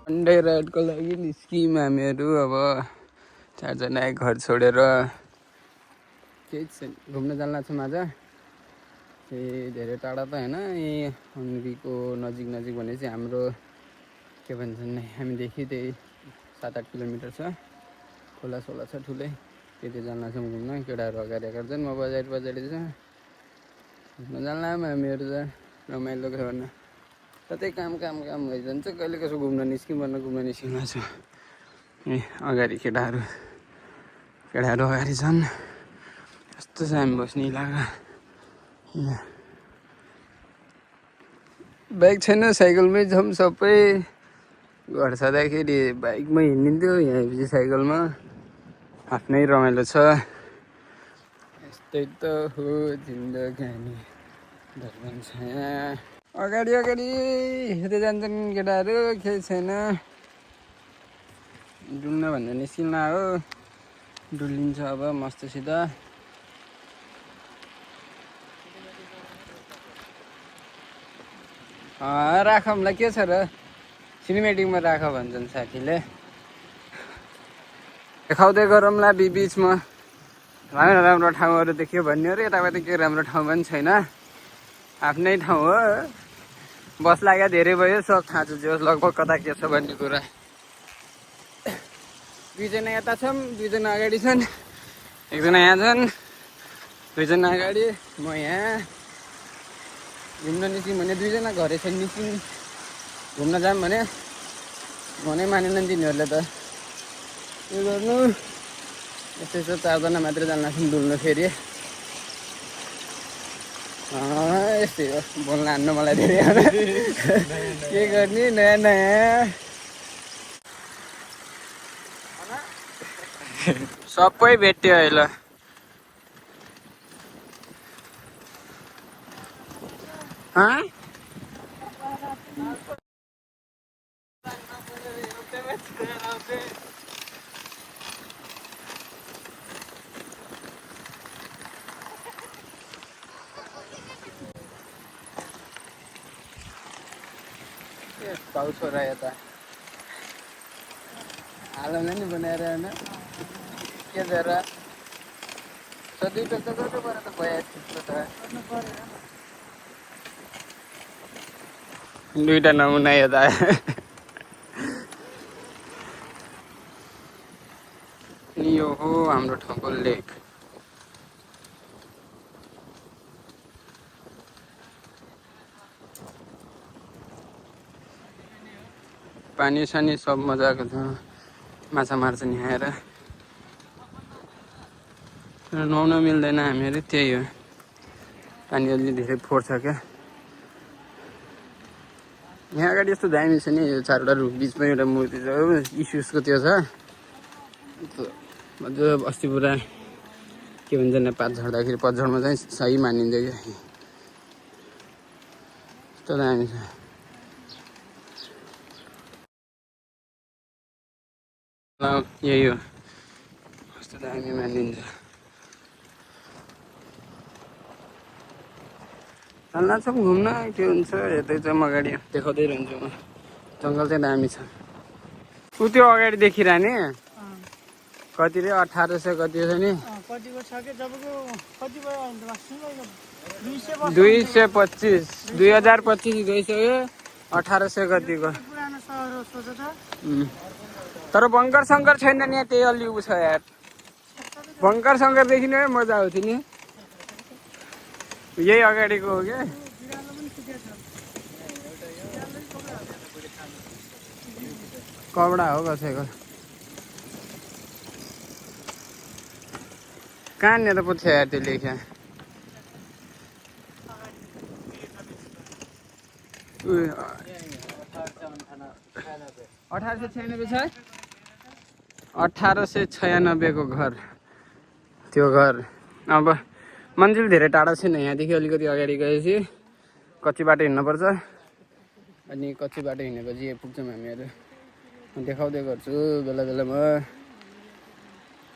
अन्डे राइडको लागि निस्क्यौँ हामीहरू। अब 4 जना घर छोडेर केही छैन, घुम्न जान छौँ आज। धेरै टाढा त होइन, यही हन्बीको नजिक भनेपछि हाम्रो के भन्छन् हामीदेखि त्यही 7-8 किलोमिटर छ। खोला सोला छ ठुलै, त्यति जान छौँ घुम्न। केटाहरू अगाडि छन्, म बजाडी छ। घुम्न जान हामीहरू त रमाइलो गर्न। कतै काम भइजान्छ, कहिले कसो घुम्न निस्क्यौँ भनेर घुम्न निस्किनु छ। ए अगाडि केटाहरू अगाडि छन्। कस्तो छ हामी बस्ने इलाका। बाइक छैन, साइकलमै छौँ सबै। घर छँदाखेरि बाइकमा हिँडिन्थ्यो, यहाँ आएपछि साइकलमा। आफ्नै रमाइलो छ। यस्तै त हो जिन्दगानी भन्छ। अगाडि हेर्दै जान्छन् केटाहरू, केही छैन। डुल्न भनेर निस्किन हो, डुलिन्छ अब मस्तसित। राखौँला के छ र, सिनेमेटिकमा राख भन्छन् साथीले। देखाउँदै गरौँला बिचमा राम्रो ठाउँहरू देख्यो भन्ने हो र। यतापट्टि के राम्रो ठाउँ पनि छैन, आफ्नै ठाउँ हो। बस लाग्यो धेरै भयो, सब थाहा छ जे लगभग कता के छ भन्ने कुरा। 2 जना यता छौँ, 2 जना अगाडि छन्, 1 जना यहाँ छन्, 2 जना अगाडि, म यहाँ। घुम्न निस्क्यौँ भने 2 जना घरै छन्, निस्क्यौँ घुम्न जाऊँ भने मानेनन् तिनीहरूले त। के गर्नु, यसो 4 जना मात्रै जान छौँ डुल्नु। फेरि यस्तै हो, बोल्न हान्नु मलाई धेरै के गर्ने, नयाँ सबै भेट्यो अहिले। पाउ छोरा यता हालमा नि बनाएर होइन के गरेर सधैँ त गर्नु पर्यो त भइहाल्छ त। 2टा नमुना यता यो हो हाम्रो ठाउँको लेक। पानी सानी सब मजाको छ, माछा मार्छन् यहाँ आएर। नुहाउन मिल्दैन हामीहरू, त्यही हो, पानी अलि धेरै फोहोर छ क्या। यहाँ अगाडि यस्तो दामी छ नि, यो 4वटा रुख बिचमा एउटा मूर्ति छ, इस्युसको त्यो छ। मजा अस्ति पुरा के भन्छ पात झर्दाखेरि पतझडमा चाहिँ सही मानिन्छ क्या, यस्तो दामी छ। यही हो, कस्तो दामी मानिन्छ। जान्न छौँ घुम्न, के हुन्छ हेर्दै जाउँ अगाडि, देखाउँदै रहन्छु म। जङ्गल चाहिँ दामी छ। ऊ त्यो अगाडि देखिरहने कति रे 1800 कति छ नि, 225 2025 1800 कतिको। तर बङ्कर सङ्कर छैन नि, त्यही अलि उ छ यार। बङ्कर सङ्करदेखि नै मजा आउँथ्यो नि। यही अगाडिको हो क्या। कपडा हो कसैको। कहाँनिर पो थियो यार त्यो लेख्या। 1896 छ, 1896 को घर त्यो घर। अब मन्जिल धेरै टाढा छैन, यहाँदेखि अलिकति अगाडि गएपछि कच्ची बाटो हिँड्नुपर्छ, अनि कच्ची बाटो हिँडेपछि पुग्छौँ हामीहरू। म देखाउँदै गर्छु बेला बेलामा।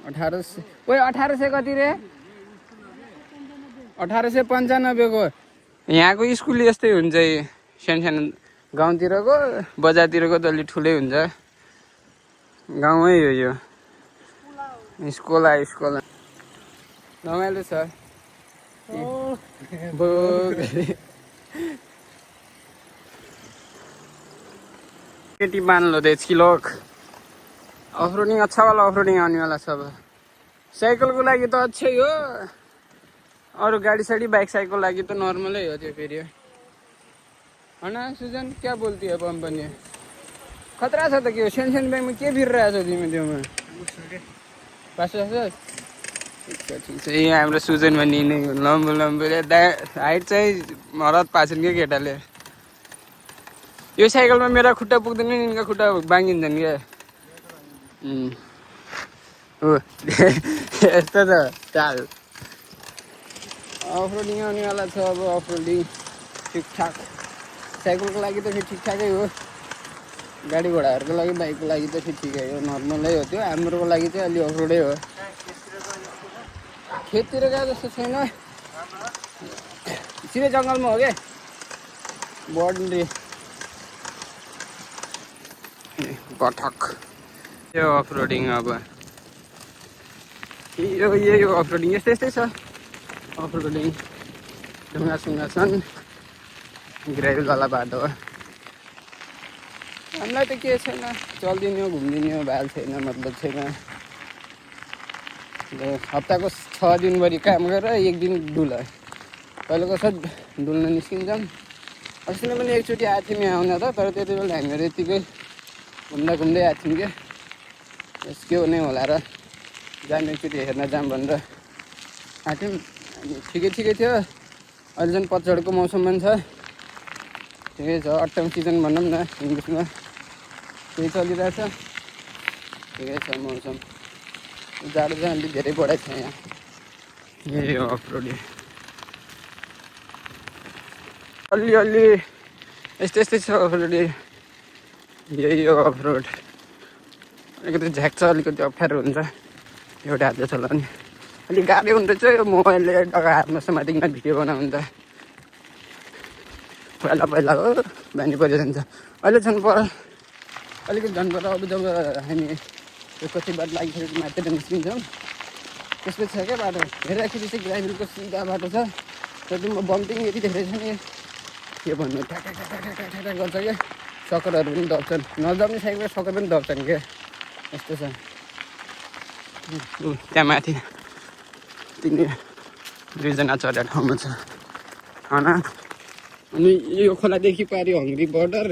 1800 कति रे, 1895 को। यहाँको स्कुल यस्तै हुन्छ, सानो सानो गाउँतिरको बजारतिरको त अलि ठुलै हुन्छ। गाउँमै हो यो स्कोला रमाइलो छ। केटी मान लो दे इसकी लोग ऑफ रोडिंग अच्छा वाला ऑफ रोडिंग आने वाला सब साइकल को लागि त अच्छै हो अरू गाडी साडी बाइक साइकल लागि त नर्मलै हो त्यो फेरि हैन सुजन क्या बोलती है बम्पनी खतरा छ त के हो सेनसेन ब्यागमा के फिरिरहेछ तिमी त्योमा पास ठिक छ यहाँ हाम्रो सुजन भन्ने नै लम्बु हाइट चाहिँ हरात पाछन् क्या केटाले यो साइकलमा मेरा खुट्टा पुग्दैन यिनका खुट्टा बाङ्गिन्छन् क्या हो यस्तो छ चाल अफ रोडिङ आउनेवाला छ अब अफ रोडिङ ठिकठाक साइकलको लागि त फेरि ठिकठाकै हो गाडी घोडाहरूको लागि बाइकको लागि त फेरि ठिकै हो नर्मलै हो त्यो हाम्रोको लागि चाहिँ अलि अफ रोडै हो खेततिर गए जस्तो छैन सिधै जङ्गलमा हो क्या बन्डी बटक यो अफ रोडिङ अब यही हो अफ रोडिङ यस्तै छ अफ रोडिङ ढुङ्गासुङ्गा छन् ग्रेभलवाला बाटो हो हामीलाई त के छैन चलिदिने हो घुमिदिने हो भ्याल छैन मतलब छैन हप्ताको 6 दिनभरि काम गरेर 1 दिन डुल कहिले कसो डुल्न निस्किन्छौँ अस्ति नै पनि एकचोटि आएको थियौँ यहाँ आउन त तर त्यति बेला हामीहरू यतिकै घुम्दा आएको थियौँ क्या यस के हुने होला र जाम एकचोटि हेर्न जाम भनेर आएको थियौँ ठिकै थियो अहिले झन् पतझडको मौसम पनि छ ठिकै छ अट्टम सिजन भनौँ न इङ्ग्लिसमा त्यही चलिरहेछ ठिकै छ मौसम जाडो चाहिँ अलिक धेरै बढाएको छ यहाँ यही हो अफ रोड अलि यस्तै छ अफ रोड यही हो अफ रोड अलिकति झ्याक्छ अलिकति अप्ठ्यारो हुन्छ एउटा हातले चलाउने अलिक गाह्रो हुँदैछ यो मोबाइलले डगा हातमा समातिकन भिडियो बनाउनु त पहिला हो बानी परि जान्छ अहिले झन् पर अलिकति झन् पर अब जब हामी यो कति बाटो लागिसकेको मात्र निस्किन्छौँ त्यसपछि छ क्या बाटो हेर्दाखेरि चाहिँ ग्राभेलको सिधा बाटो छ तर म बम्पिङ यति धेरै छ नि के भन्नु ठ्याक गर्छ क्या सकरहरू पनि दब्छन् नदब्ने साइकलको सकर पनि दब्छन् क्या यस्तो छ त्यहाँ माथि तिनी 2 जना चढेर ठाउँमा छ होइन अनि यो खोलादेखि पारि हङ्ग्री बोर्डर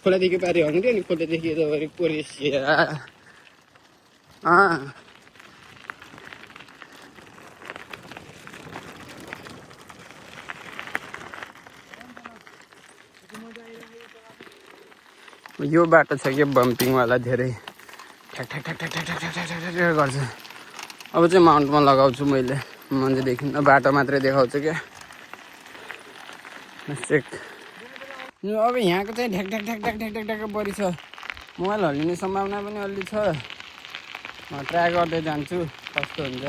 खोलादेखि पारि हङ्ग्री अनि खोलादेखि यतापरि कोरेसिया यो बाटो छ कि बम्पिङवाला धेरै ठ्याक गर्छ अब चाहिँ माउन्टमा लगाउँछु मैले मान्छे देखिन्न बाटो मात्रै देखाउँछु क्या चेक अब यहाँको चाहिँ ढ्याक बढी छ मोबाइल हल्लिने सम्भावना पनि अलि छ ट्राई गर्दै जान्छु कस्तो हुन्छ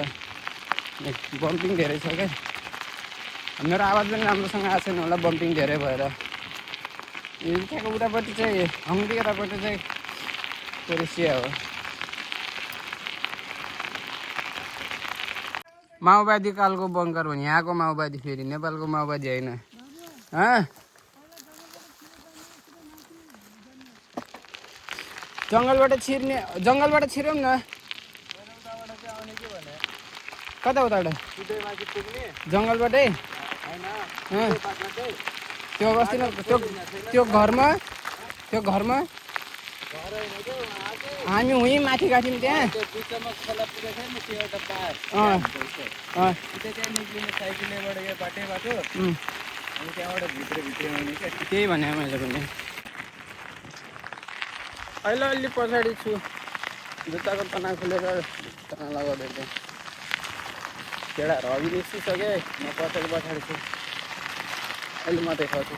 बम्पिङ धेरै छ क्या मेरो आवाज पनि राम्रोसँग आएको छैन होला बम्पिङ धेरै भएर त्यहाँको उतापट्टि चाहिँ हङ्ग्री यतापट्टि चाहिँ कोरेसिया हो माओवादी कालको बङ्कर भने यहाँको माओवादी फेरि नेपालको माओवादी होइन जङ्गलबाट छिर्यौँ न कता उताबाट जङ्गलबाटै त्यो बस्ती त्यो घरमा हामी उहीँ माथि गएको थियौँ त्यही भने मैले पनि अहिले अलि पछाडि छु जुत्ताको तना खोलेर तना लगाउँदै थिएँ केटाहरू अघि निस्किसके म पछाडि छु अहिले मात्रै खर्छु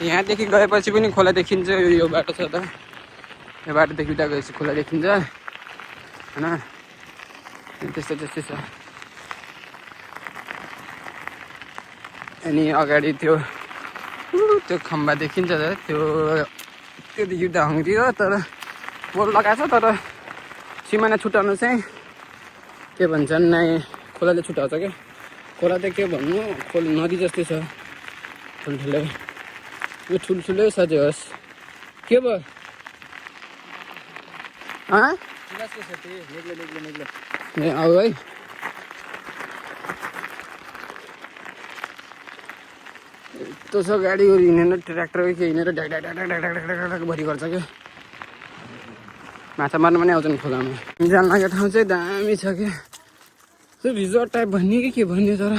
यहाँदेखि गएपछि पनि खोला देखिन्छ यो बाटो छ त यो बाटोदेखि उता गएपछि खोला देखिन्छ होइन त्यस्तै छ अनि अगाडि त्यो त्यो खम्बा देखिन्छ त्यो त्योदेखि ढङ्गी हो तर बोर्ड लगाएको छ तर सिमाना छुट्याउनु चाहिँ के भन्छन् नै खोलाले छुट्याउँछ क्या खोला त के भन्नु खोला नदी जस्तै छ ठुल्ठुलै यो ठुल्ठुलै सजै होस् के भयो ए आऊ है यस्तो छ गाडीहरू हिँडेर ट्र्याक्टर के हिँडेर ढाक ढाक ढाक ढाक ढाक ढाक ढाक ढाक भरि गर्छ क्या माछा मार्नु पनि आउँछन् खोलामा जान लागेको ठाउँ चाहिँ दामी छ क्या त्यो रिजोर्ट टाइप भन्ने कि के भन्ने तर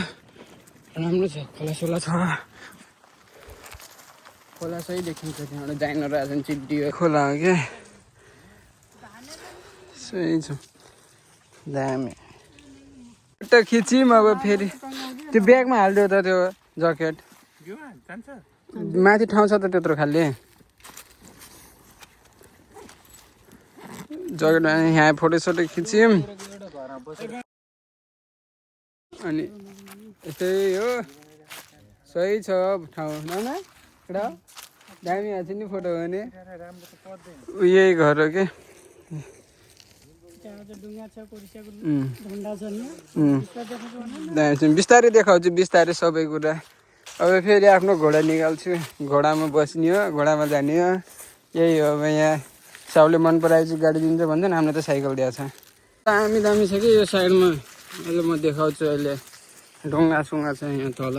राम्रो छ खोलासोला छ खोला सही देखिन्छ त्यहाँबाट डाइनोर आएछन् चिड्डी खोला हो क्या सही छ दामी त्यो खिच्यौँ अब फेरि त्यो ब्यागमा हालिदियो त त्यो ज्याकेट माथि ठाउँ छ त त्यत्रो खाले ज्याकेट यहाँ फोटोसोटो खिच्यौँ अनि यस्तै हो सही छ ठाउँ न एउटा दामी आएको छ नि फोटो भने यही घर हो कि बिस्तारै देखाउँछु बिस्तारै सबै कुरा अब फेरि आफ्नो घोडा निकाल्छु घोडामा बस्ने हो घोडामा जाने हो यही हो अब यहाँ सबले मन पराएपछि गाडी दिन्छ भन्छ नि हामीले त साइकल दिएको छ दामी दामी छ कि यो साइडमा अहिले म देखाउँछु अहिले ढुङ्गा सुङ्गा छ यहाँ तल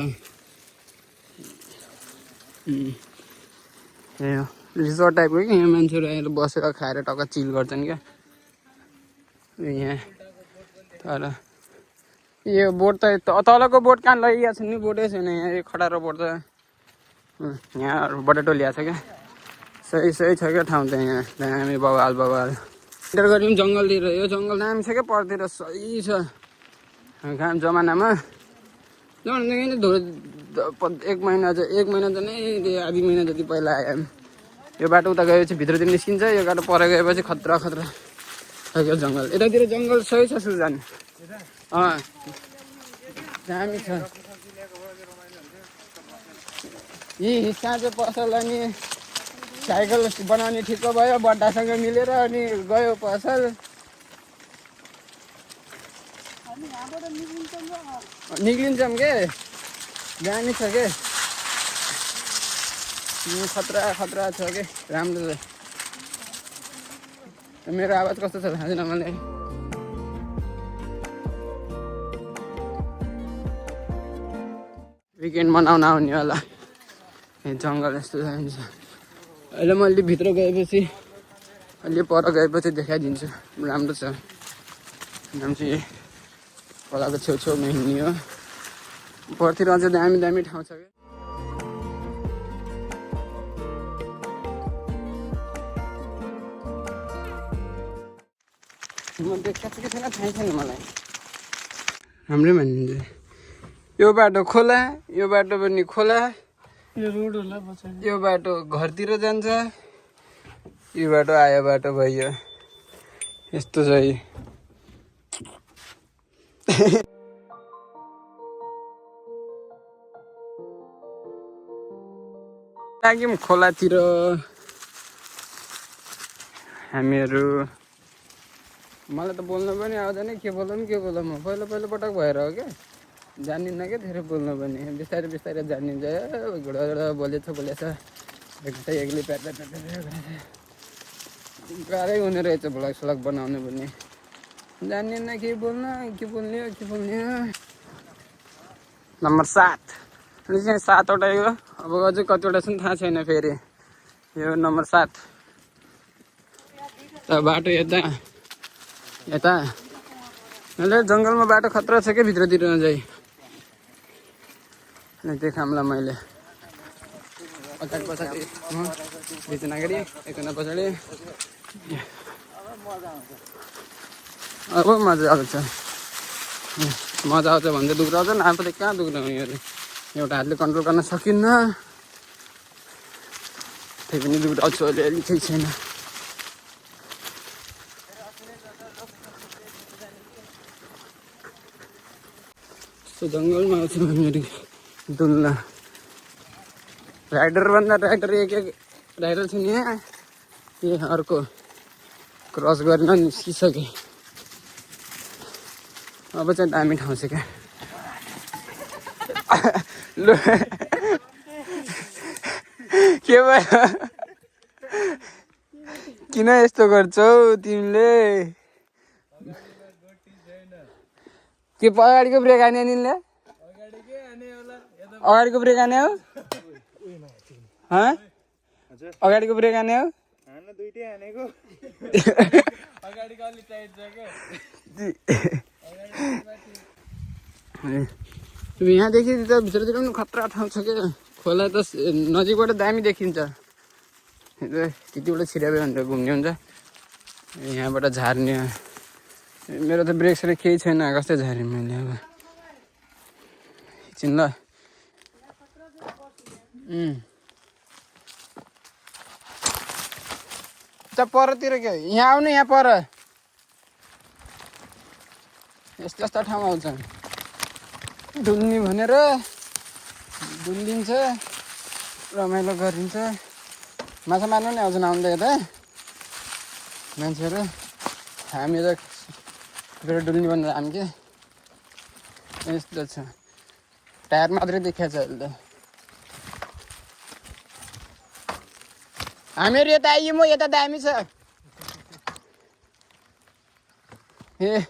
ए हो रिजोर्ट टाइपको कि यहाँ मान्छेहरू आएर बसेर खाएर टक्क चिल गर्छन् क्या यहाँ तर यो बोट त तलको बोट कहाँ लगिरहेको छ नि बोटै छैन यहाँ यो खटारो बोट त यहाँबाट टोलिएको छ क्या सही सही छ क्या ठाउँ त यहाँ दामी बवाल बवाल इन्टर गऱ्यौँ जङ्गलतिर यो जङ्गल दामी छ क्या परतिर सही छ घाम जमानामा एक महिना त नै आधी महिना जति पहिला आयो यो बाटो उता गएपछि भित्रतिर निस्किन्छ यो बाटो पर गएपछि खतरा खतरा यो जङ्गल यतातिर जङ्गल सही छ सुजान दामी छ यी साँझ पसल अनि साइकल बनाउने ठिक्क भयो बड्डासँग मिलेर अनि गयो पसल निक्लिन्छौँ के दामी छ के खतरा खतरा छ के राम्रो छ मेरो आवाज कस्तो छ थाहा छैन मलाई विकेन्ड मनाउन आउने होला जङ्गल यस्तो जान्छ अहिले म अलि भित्र गएपछि अलि पर गएपछि देखाइदिन्छु राम्रो छ चाहिँ खोलाको छेउछेउमा हिँड्ने हो परतिर अझै दामी दामी ठाउँ छ क्या म देखाएको कि छैन थाहै छैन मलाई हाम्रै भनिदिन्छ यो बाटो खोला यो बाटो पनि खोला यो रोड होला यो बाटो घरतिर जान्छ यो बाटो आयो बाटो भयो यस्तो छ लाग्यौँ खोलातिर हामीहरू मलाई त बोल्नु पनि आउँदैन के बोलौँ म पहिलो पटक भएर हो क्या जानिन्न क्या धेरै बोल्नु पनि बिस्तारै बिस्तारै जानिन्छ घुँडा बोलेछ एक्लै प्याट गाह्रै हुने रहेछ भ्लग सलग बनाउनु पनि जानिन्न के बोल्ने नम्बर 7 अनि चाहिँ 7वटा यो अब अझै कतिवटा छ नि थाहा छैन फेरि यो नम्बर 7 त बाटो यता अहिले जङ्गलमा बाटो खतरा छ क्या भित्रतिर नजाई अनि देखाउँला मैले पछाडि बिचना अगाडि एकजना पछाडि अब मजा आउँछ भन्दै दुख्राउँछ नि आफूले कहाँ दुख्राउने एउटा हातले कन्ट्रोल गर्न सकिन्न त्यही पनि दुख्राउँछु अहिले अलिक छैन जङ्गलमा आउँछ हामीहरू डुल्न राइडर भन्दा राइडर एक राइडर छ नि यहाँ ए अर्को क्रस गरेर निस्किसके अब चाहिँ दामी ठाउँ छ क्या लु के भयो किन यस्तो गर्छौ तिमीले के अगाडिको ब्रेक हाने निले अगाडिको ब्रेक हाने हो अगाडिको ब्रेक हाने हो यहाँदेखि त भित्रतिर पनि खतरा ठाउँ छ क्या खोला त नजिकबाट दामी देखिन्छ त्यतिबाट छिरायो भनेर घुम्ने हुन्छ यहाँबाट झार्ने मेरो त ब्रेक सरेक केही छैन कस्तै झारेँ मैले अब एकछिन ल परतिर के यहाँ आउनु यहाँ पर यस्तो यस्तो ठाउँमा आउँछ डुल्ने भनेर डुल्लिन्छ रमाइलो गरिन्छ माछा मार्नु नि आउँछ आउँदा यता मान्छेहरू हामी त डुल्ने भनेर हामी के यस्तो छ टायर मात्रै देखिएको छ अहिले त हामीहरू यता आइयौँ यता दामी छ ए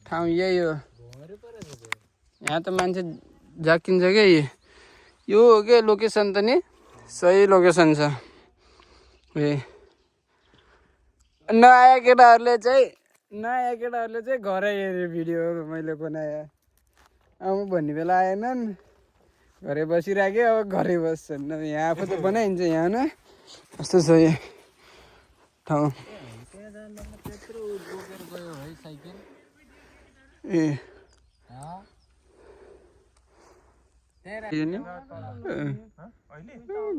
ठाउँ यही हो यहाँ त मान्छे जाकिन्छ क्या यो हो क्या लोकेसन त नि सही लोकेसन छ ए नआया केटाहरूले चाहिँ घरै हेऱ्यो भिडियो मैले बनाएँ अब भन्ने बेला आएनन् घरै बसिराख्यो अब घरै बस्छन् यहाँ आफू त बनाइन्छ यहाँ न कस्तो छ यो ठाउँ ए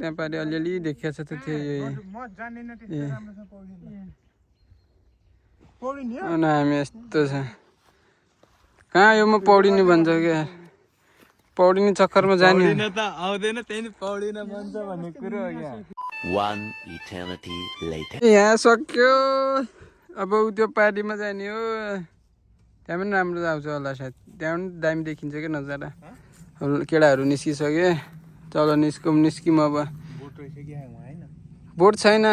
नेपाली अलिअलि देखिएको छ त त्यो हामी यस्तो छ कहाँ यो म पौडिने भन्छ क्या पौडिने चक्करमा जाने त आउँदैन त्यही पौडिन भन्छ भन्ने कुरो हो क्या यहाँ सक्यो अब त्यो पारीमा जाने हो त्यहाँ पनि राम्रो आउँछ होला सायद त्यहाँ पनि दामी देखिन्छ क्या नजारा केटाहरू निस्किसके चल निस्क्यौँ अब बोट छैन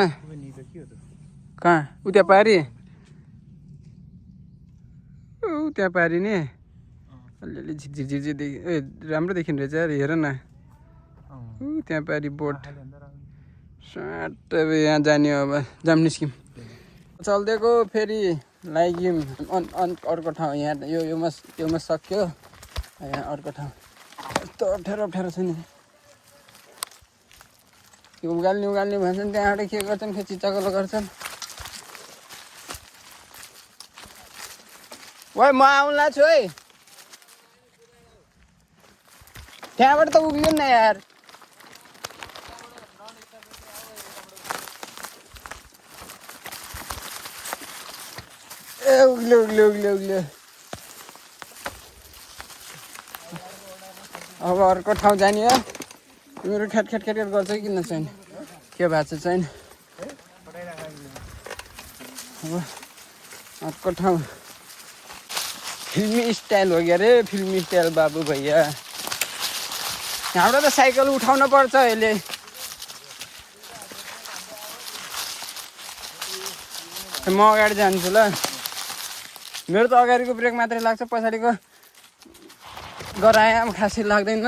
कहाँ उता पारी त्यहाँ पारी नि अलिअलि झिकझिक ए राम्रो देखिने रहेछ यार हेर न त्यहाँ पारी बोट अब यहाँ जाने अब जाम निस्क्यौँ चल्दिएको फेरि लाग्यौँ अर्को ठाउँ यहाँ योमा सक्यो यहाँ अर्को ठाउँ यस्तो अप्ठ्यारो छ नि यो उगाल्ने भन्छन् त्यहाँबाट के गर्छन् फेरि चिच्चाकलो गर्छन् ओइ म आउँला छु है त्यहाँबाट त उभियो न यार ए उग्ल्यो अब अर्को ठाउँ जाने हो तिमीहरू ख्याट गर्छ कि किन छैन के भएको छ छैन अब अर्को ठाउँ फिल्मी स्टाइल हो क्या अरे फिल्मी स्टाइल बाबु भैया यहाँबाट त साइकल उठाउन पर्छ अहिले म अगाडि जान्छु ल मेरो त अगाडिको ब्रेक मात्रै लाग्छ पछाडिको गराए खासै लाग्दैन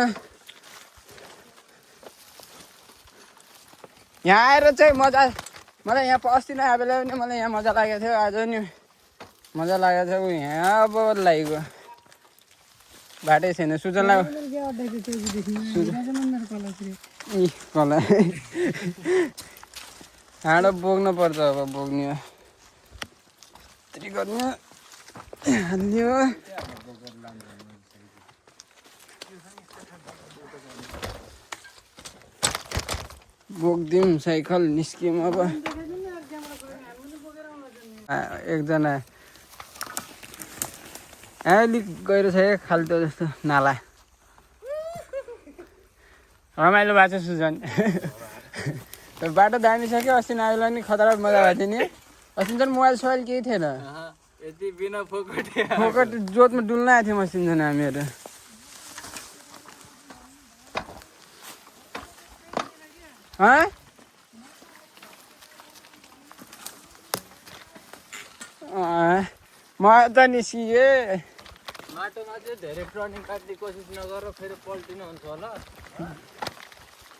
यहाँ आएर चाहिँ मलाई यहाँ अस्ति नआए बेला पनि मलाई यहाँ मजा लागेको थियो आज नि मजा लागेको थियो यहाँ अब लागेको बाटै छैन सुजनलाई कला हाँडो बोक्नु पर्छ अब बोक्ने गर्ने हाल्ने बोक्दिउँ साइकल निस्क्यौँ अब एकजना अलिक गहिरो छ खाल्टो जस्तो नाला रमाइलो भएको छ सुजन बाटो दामी छ क्या अस्ति आइलाई नि खतरा मजा भएको थियो नि अस्ति झन् मोबाइल सोबाइल केही थिएन यति बिना फोकट जोतमा डुल्न आएको थियौँ अस्ति झन् हामीहरू म त निस्किएँ माटोमा चाहिँ धेरै टर्निङ काट्ने कोसिस नगर फेरि पल्टिनु हुन्छ होला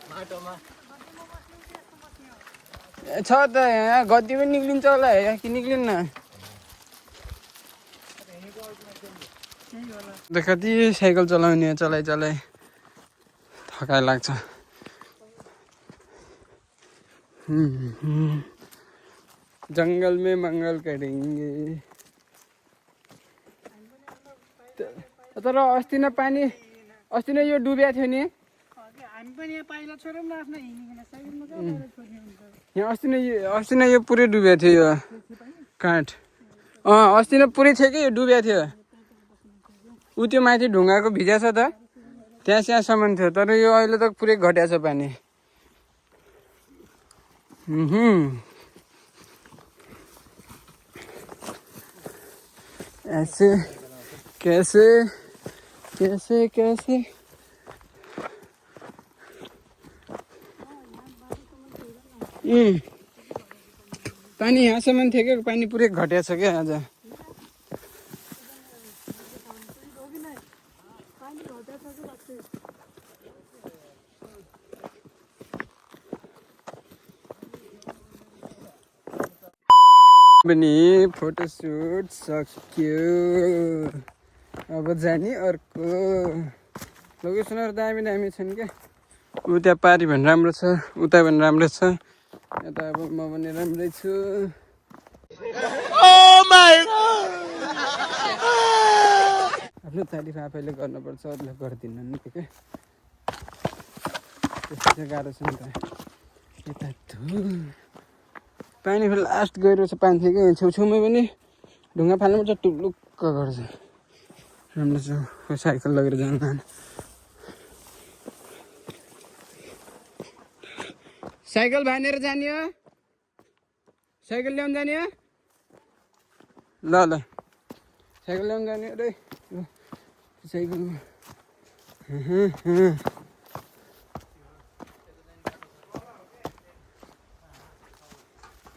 माटोमा छ त यहाँ गति पनि निक्लिन्छ होला यहाँ कि निक्लिन्न कति साइकल चलाउने चलाइ थकाइ लाग्छ जङ्गल में मङ्गल करेंगे तर अस्ति न पानी अस्ति नै यो डुबेको थियो नि यहाँ अस्ति नै यो पुरै डुबेको थियो यो काठ अस्ति नै पुरै थियो कि यो डुबेको थियो ऊ त्यो माथि ढुङ्गाको भिजा छ त त्यहाँसम्म थियो तर यो अहिले त पुरै घट्या छ पानी ऐसे कैसे कैसे कैसे पानी यहाँसम्म थियो क्या पानी पुरै घट्या छ क्या आज पनि फोटोसुट सक्यो अब जाने अर्को लोकेसनहरू दामी दामी छन् क्या उता पारी भने राम्रो छ उता पनि राम्रो छ यता अब म पनि राम्रै छु आफ्नो तारिफ आफैले गर्नुपर्छ अरूले गर्दिनँ नि क्या त्यस्तो चाहिँ गाह्रो छ नि त यता पानी फेरि लास्ट गइरहेको छ पानी थियो कि छेउछेउमै पनि ढुङ्गा फाल्नुपर्छ टुप्लुक्क गर्छ राम्रो छ साइकल लगेर जानु साइकल भानेर जाने हो साइकल ल्याउनु जाने हो ल साइकल ल्याउनु जाने अरे साइकल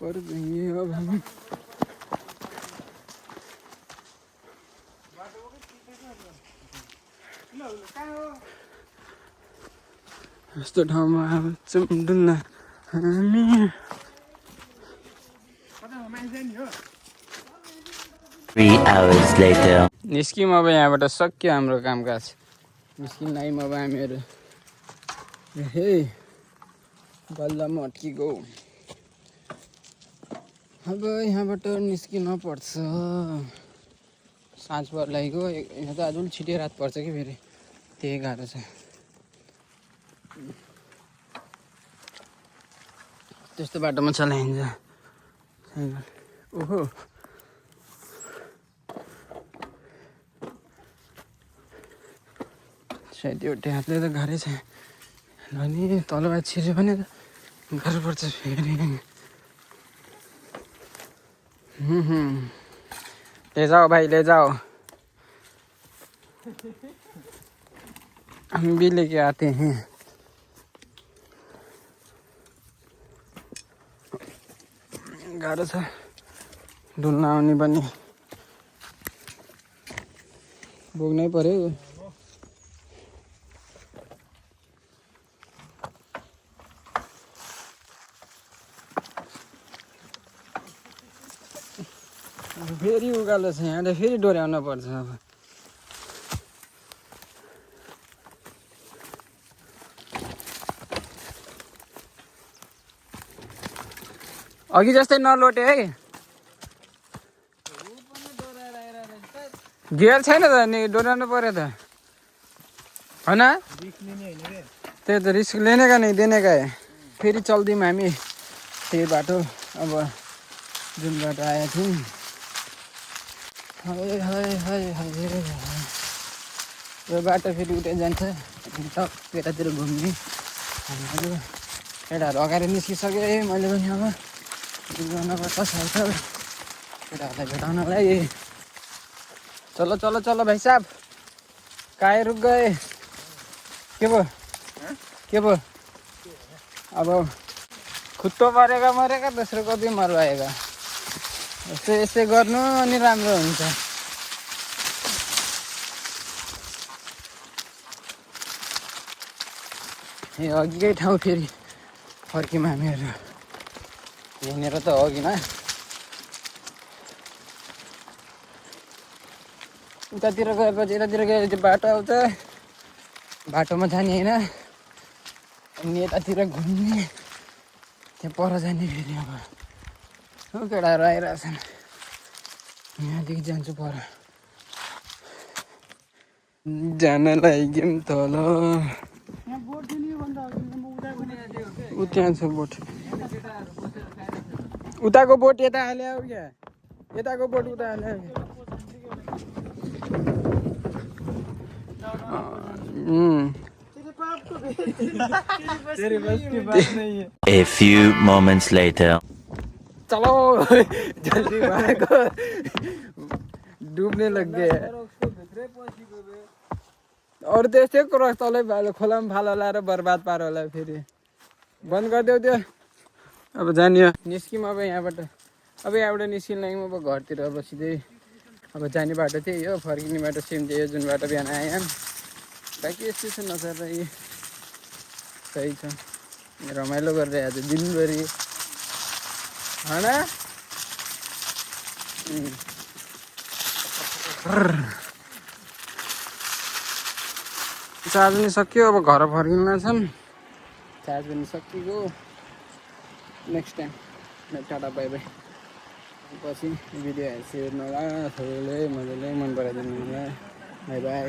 पर जाइए अब हम यस्तो ठाउँमा अब डुल्न हामी निस्क्यौँ अब यहाँबाट सक्यो हाम्रो कामकाज निस्किन आयौँ अब हामीहरू हे बल्लमा अड्किगयो अब यहाँबाट निस्किन पर्छ साँझ पर्लाइगयो यहाँ त अझ छिटै रात पर्छ कि फेरि त्यही गाह्रो छ त्यस्तो बाटोमा चलाइन्छ ओहो सायद एउटै हातले त गाह्रै छ अनि तलबाट छिर्यो भने त गाह्रो पर्छ फेरि ले जाओ भाई ले जाओ हम भी लेके आते हैं गाह्रो छ डुल्न आउने पनि बोक्नै पर्यो फेरि उकालो छ यहाँ फेरि डोर्याउन पर्छ अब अघि जस्तै नलोटे है गियर छैन त नि डोर्याउनु पर्यो त होइन त्यही त रिस्क लेने का नहीं देने का है फेरि चल्दियौँ हामी त्यही बाटो अब जुन बाटो आएका थियौँ हाय हाय हाय हाय यो बाटो फेरि उतै जान्छ टक्क यतातिर घुम्ने केटाहरू अगाडि निस्किसकेँ मैले पनि अब गर्नुपर्छ साइकल केटाहरूलाई भेटाउनलाई। चलो चलो चलो भाइ साहब काहे रुक गए के भयो के भयो अब खुद तो मरेगा मरेगा दोस्रो को भी मरवाएगा यस्तै यस्तै गर्नु अनि राम्रो हुन्छ। ए अघिकै ठाउँ फेरि फर्क्यौँ हामीहरू यहाँनिर त अघिमा उतातिर गएपछि यतातिर गएपछि बाटो आउँछ बाटोमा जाने होइन अनि यतातिर घुम्ने त्यहाँ पर जाने फेरि अब केटाहरू आइरहेछन् यहाँदेखि जान्छु पर जान लाग्यौँ तल ऊ त्यहाँ छ बोट उताको बोट यता हाल्यो क्या यताको बोट उता हाल्यो A few moments later. चलो जल्दी भागो डुब्ने लग गए अरू त यस्तै क्रस तलै भालो खोलामा फालो लाएर बर्बाद पार होला फेरि बन्द गरिदेऊ त्यो अब जानियो निस्क्यौँ अब यहाँबाट अब यहाँबाट निस्किन लाग्यौँ अब घरतिर अब सिधै अब जाने बाटो चाहिँ यो फर्किने बाटो सेम चाहिँ यो जुन बाटो बिहान आयौँ बाँकी यस्तो छ नसर यी सही छ रमाइलो गरेर आज दिनभरि होइन चार्ज पनि सक्यो अब घर फर्किन छन् चार्ज पनि सकियो next time tata bye by पछि भिडियो हेर्नु होला सबैले मजाले मन पराइदिनु होला बाई बाई।